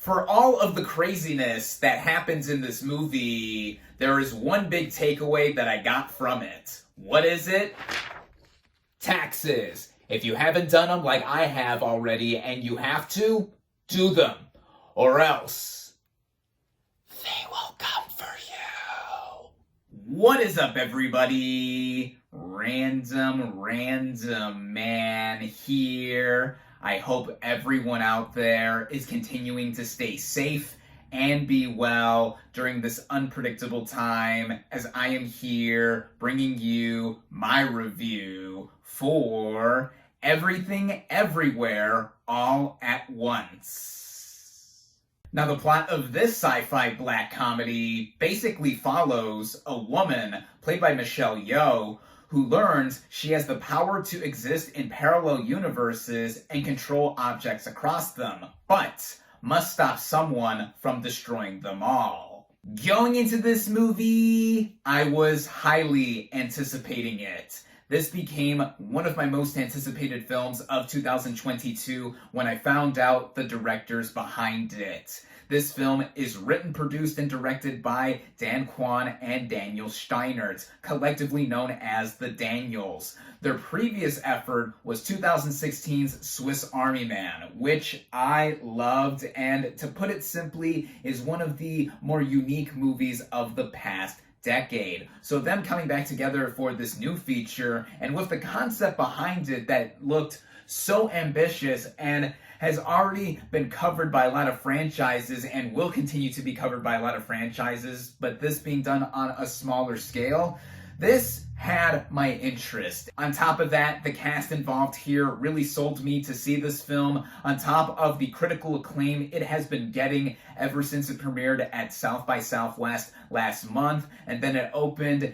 For all of the craziness that happens in this movie, there is one big takeaway that I got from it. What is it? Taxes. If you haven't done them like I have already and you have to, do them. Or else they will come for you. What is up, everybody? Random Man here. I hope everyone out there is continuing to stay safe and be well during this unpredictable time, as I am here bringing you my review for Everything Everywhere All at Once. Now, the plot of this sci-fi black comedy basically follows a woman, played by Yeoh, who learns she has the power to exist in parallel universes and control objects across them, but must stop someone from destroying them all. Going into this movie, I was highly anticipating it. This became one of my most anticipated films of 2022 when I found out the directors behind it. This film is written, produced, and directed by Dan Kwan and Daniel Steinert, collectively known as the Daniels. Their previous effort was 2016's Swiss Army Man, which I loved, and to put it simply, is one of the more unique movies of the past decade. So them coming back together for this new feature, and with the concept behind it that looked so ambitious and has already been covered by a lot of franchises and will continue to be covered by a lot of franchises, but this being done on a smaller scale, this had my interest. On top of that, the cast involved here really sold me to see this film, on top of the critical acclaim it has been getting ever since it premiered at South by Southwest last month, and then it opened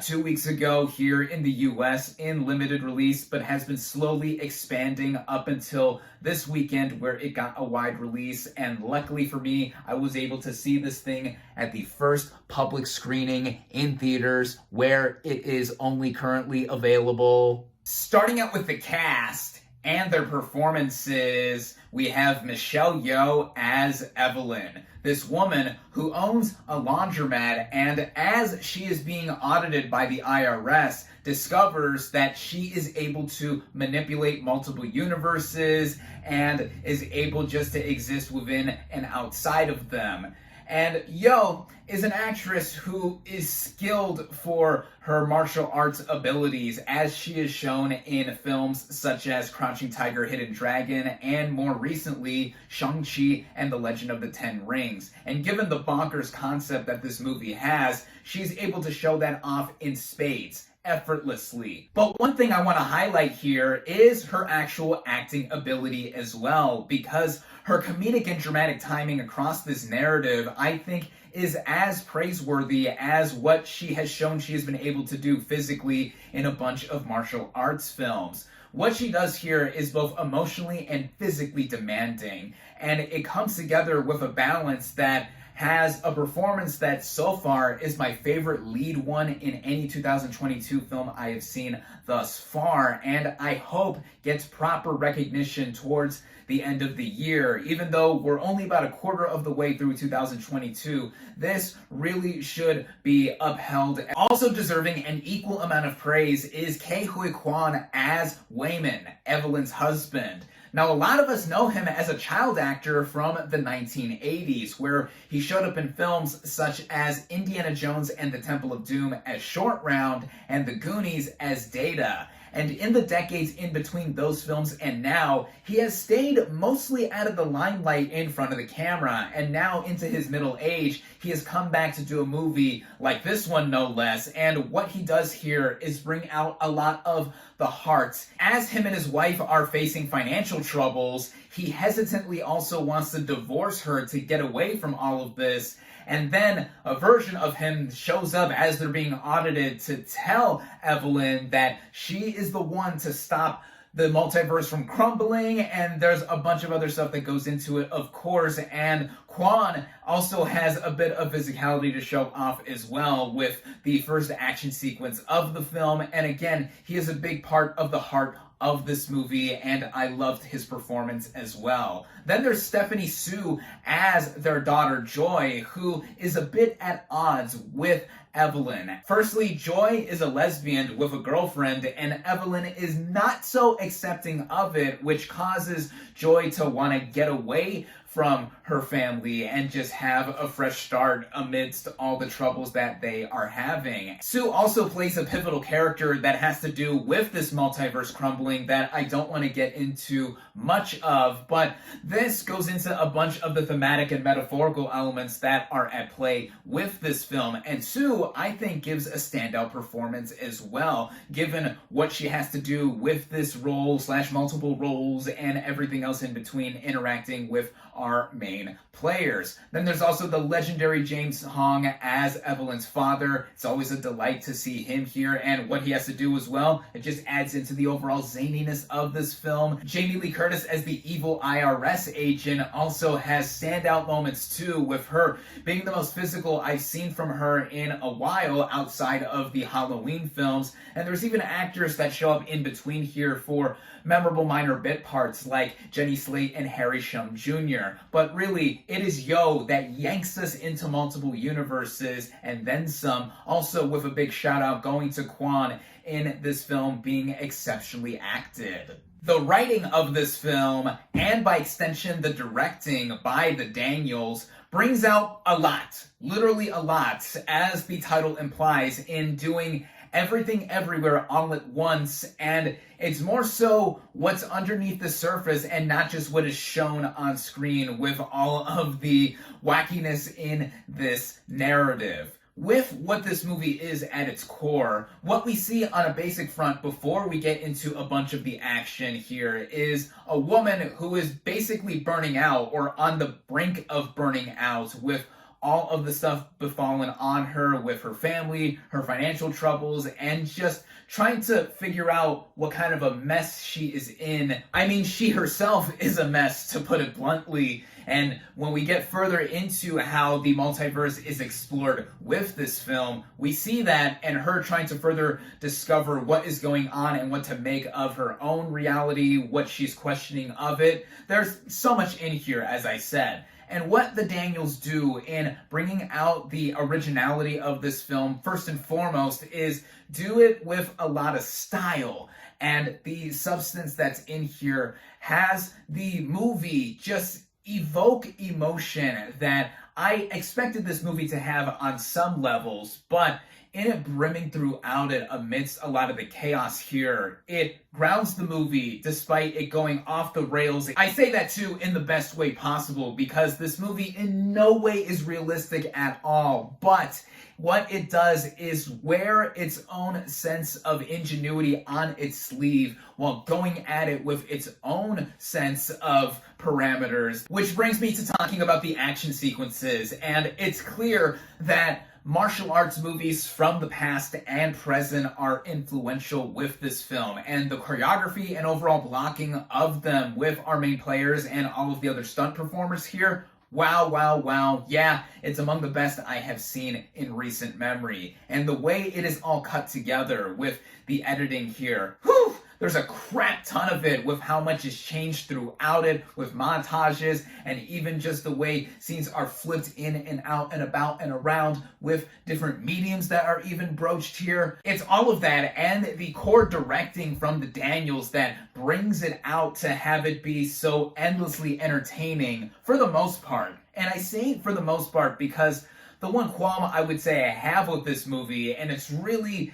2 weeks ago here in the US in limited release, but has been slowly expanding up until this weekend where it got a wide release. And luckily for me, I was able to see this thing at the first public screening in theaters, where it is only currently available. Starting out with the cast and their performances, we have Yeoh as Evelyn, this woman who owns a laundromat, and as she is being audited by the IRS, discovers that she is able to manipulate multiple universes and is able just to exist within and outside of them. And Yeoh is an actress who is skilled for her martial arts abilities, as she is shown in films such as Crouching Tiger, Hidden Dragon, and more recently, Shang-Chi and the Legend of the Ten Rings. And given the bonkers concept that this movie has, she's able to show that off in spades, effortlessly. But one thing I want to highlight here is her actual acting ability as well, because her comedic and dramatic timing across this narrative, I think, is as praiseworthy as what she has shown she has been able to do physically in a bunch of martial arts films. What she does here is both emotionally and physically demanding, and it comes together with a balance that has a performance that so far is my favorite lead one in any 2022 film I have seen thus far, and I hope gets proper recognition towards the end of the year. Even though we're only about a quarter of the way through 2022, this really should be upheld. Also deserving an equal amount of praise is Ke-Huy Quan as Wayman, Evelyn's husband. Now, a lot of us know him as a child actor from the 1980s, where he showed up in films such as Indiana Jones and the Temple of Doom as Short Round and The Goonies as Data. And in the decades in between those films and now, he has stayed mostly out of the limelight in front of the camera. And now into his middle age, he has come back to do a movie like this one, no less. And what he does here is bring out a lot of the heart. As him and his wife are facing financial troubles, he hesitantly also wants to divorce her to get away from all of this. And then a version of him shows up as they're being audited to tell Evelyn that she is the one to stop the multiverse from crumbling, and there's a bunch of other stuff that goes into it, of course, and Quan also has a bit of physicality to show off as well with the first action sequence of the film, and again, he is a big part of the heart of this movie, and I loved his performance as well. Then there's Stephanie Sue as their daughter Joy, who is a bit at odds with Evelyn. Firstly, Joy is a lesbian with a girlfriend, and Evelyn is not so accepting of it, which causes Joy to want to get away from her family and just have a fresh start amidst all the troubles that they are having. Sue also plays a pivotal character that has to do with this multiverse crumbling that I don't want to get into much of, but this goes into a bunch of the thematic and metaphorical elements that are at play with this film, and Sue, I think, gives a standout performance as well, given what she has to do with this role / multiple roles and everything else in between interacting with our main players. Then there's also the legendary James Hong as Evelyn's father. It's always a delight to see him here and what he has to do as well. It just adds into the overall zaniness of this film. Jamie Lee Curtis as the evil IRS agent also has standout moments too, with her being the most physical I've seen from her in a while outside of the Halloween films. And there's even actors that show up in between here for memorable minor bit parts like Jenny Slate and Harry Shum Jr. But really, it is Yeoh that yanks us into multiple universes and then some, also with a big shout out going to Kwon in this film being exceptionally acted. The writing of this film, and by extension the directing by the Daniels, brings out a lot, literally a lot, as the title implies, in doing everything everywhere all at once, and it's more so what's underneath the surface and not just what is shown on screen with all of the wackiness in this narrative. With what this movie is at its core, what we see on a basic front before we get into a bunch of the action here is a woman who is basically burning out or on the brink of burning out with all of the stuff befallen on her with her family, her financial troubles, and just trying to figure out what kind of a mess she is in. I mean, she herself is a mess, to put it bluntly. And when we get further into how the multiverse is explored with this film, we see that and her trying to further discover what is going on and what to make of her own reality, what she's questioning of it. There's so much in here, as I said. And what the Daniels do in bringing out the originality of this film, first and foremost, is do it with a lot of style. And the substance that's in here has the movie just evoke emotion that I expected this movie to have on some levels, but in it brimming throughout it amidst a lot of the chaos here, it grounds the movie despite it going off the rails. I say that too in the best way possible because this movie in no way is realistic at all, but what it does is wear its own sense of ingenuity on its sleeve while going at it with its own sense of parameters, which brings me to talking about the action sequences. And it's clear that martial arts movies from the past and present are influential with this film, and the choreography and overall blocking of them with our main players and all of the other stunt performers here, wow, wow, wow. Yeah, it's among the best I have seen in recent memory. And the way it is all cut together with the editing here, whew, there's a crap ton of it with how much is changed throughout it, with montages, and even just the way scenes are flipped in and out and about and around with different mediums that are even broached here. It's all of that and the core directing from the Daniels that brings it out to have it be so endlessly entertaining for the most part. And I say for the most part because the one qualm I would say I have with this movie, and it's really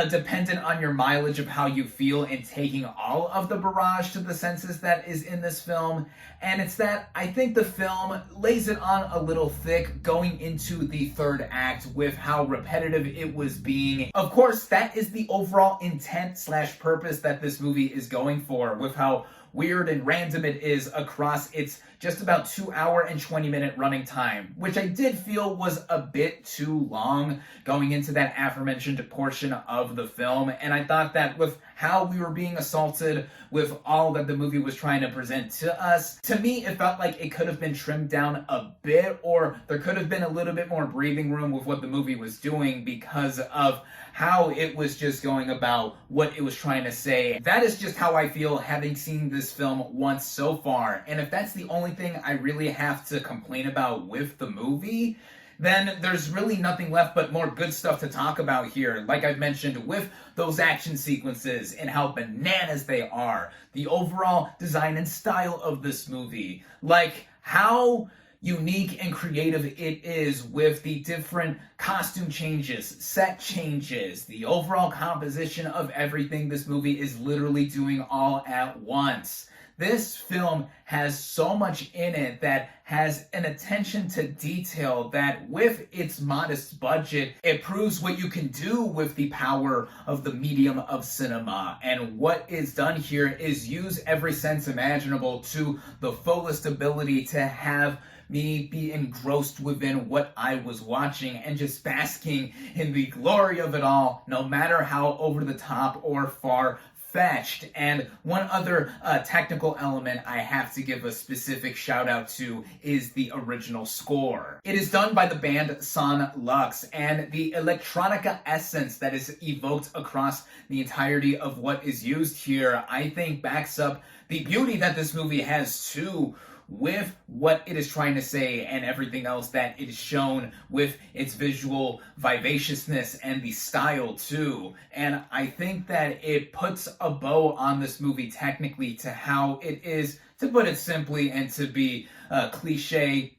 dependent on your mileage of how you feel in taking all of the barrage to the senses that is in this film, and it's that I think the film lays it on a little thick going into the third act with how repetitive it was being. Of course, that is the overall intent / purpose that this movie is going for, with how weird and random it is across its just about 2 hour and 20-minute running time, which I did feel was a bit too long going into that aforementioned portion of the film. And I thought that with how we were being assaulted, with all that the movie was trying to present to us, to me it felt like it could have been trimmed down a bit, or there could have been a little bit more breathing room with what the movie was doing because of how it was just going about what it was trying to say. That is just how I feel having seen this film once so far. And if that's the only thing I really have to complain about with the movie, then there's really nothing left but more good stuff to talk about here. Like I've mentioned, with those action sequences and how bananas they are, the overall design and style of this movie, like how unique and creative it is with the different costume changes, set changes, the overall composition of everything this movie is literally doing all at once. This film has so much in it that has an attention to detail that with its modest budget, it proves what you can do with the power of the medium of cinema. And what is done here is use every sense imaginable to the fullest ability to have me be engrossed within what I was watching and just basking in the glory of it all, no matter how over the top or far-fetched. And one other technical element I have to give a specific shout out to is the original score. It is done by the band Son Lux, and the electronica essence that is evoked across the entirety of what is used here, I think backs up the beauty that this movie has too, with what it is trying to say and everything else that it is shown with its visual vivaciousness and the style too. And I think that it puts a bow on this movie technically to how it is, to put it simply and to be cliche,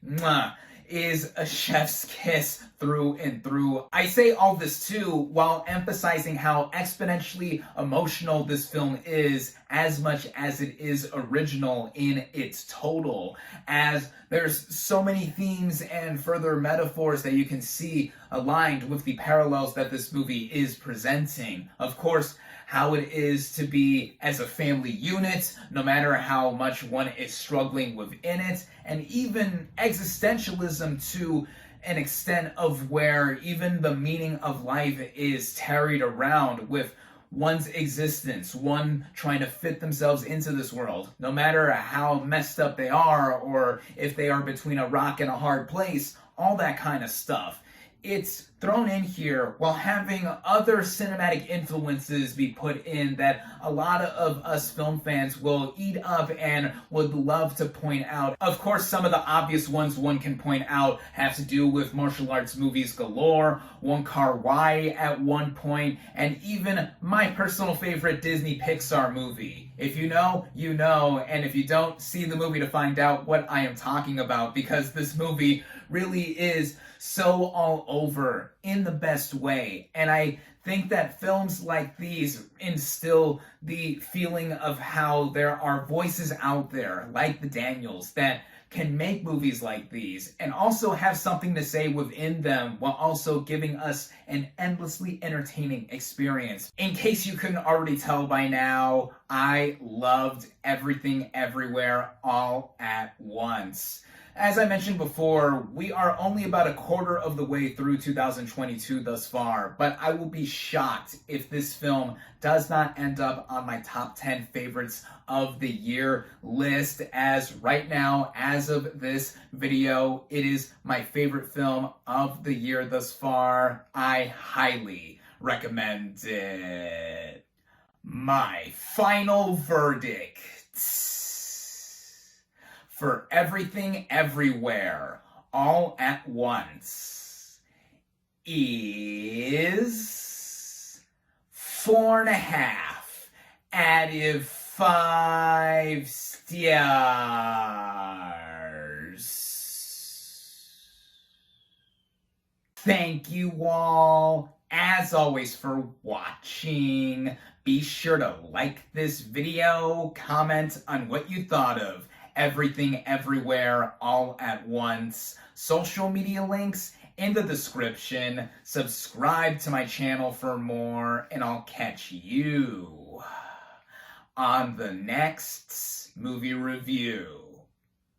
is a chef's kiss through and through. I say all this too while emphasizing how exponentially emotional this film is, as much as it is original in its total, as there's so many themes and further metaphors that you can see aligned with the parallels that this movie is presenting. Of course, how it is to be as a family unit, no matter how much one is struggling within it, and even existentialism to an extent of where even the meaning of life is tarried around with one's existence, one trying to fit themselves into this world, no matter how messed up they are or if they are between a rock and a hard place, all that kind of stuff. It's thrown in here while having other cinematic influences be put in that a lot of us film fans will eat up and would love to point out. Of course, some of the obvious ones one can point out have to do with martial arts movies galore, Wong Kar-wai at one point, and even my personal favorite Disney Pixar movie. If you know, you know, and if you don't, see the movie to find out what I am talking about, because this movie really is so all over in the best way. And I think that films like these instill the feeling of how there are voices out there like the Daniels that can make movies like these and also have something to say within them while also giving us an endlessly entertaining experience. In case you couldn't already tell by now, I loved Everything Everywhere All at Once. As I mentioned before, we are only about a quarter of the way through 2022 thus far, but I will be shocked if this film does not end up on my top 10 favorites of the year list, as right now, as of this video, it is my favorite film of the year thus far. I highly recommend it. My final verdict for Everything Everywhere All at Once is 4.5 out of 5 stars. Thank you all, as always, for watching. Be sure to like this video, comment on what you thought of Everything Everywhere All at Once. Social media links in the description. Subscribe to my channel for more, and I'll catch you on the next movie review.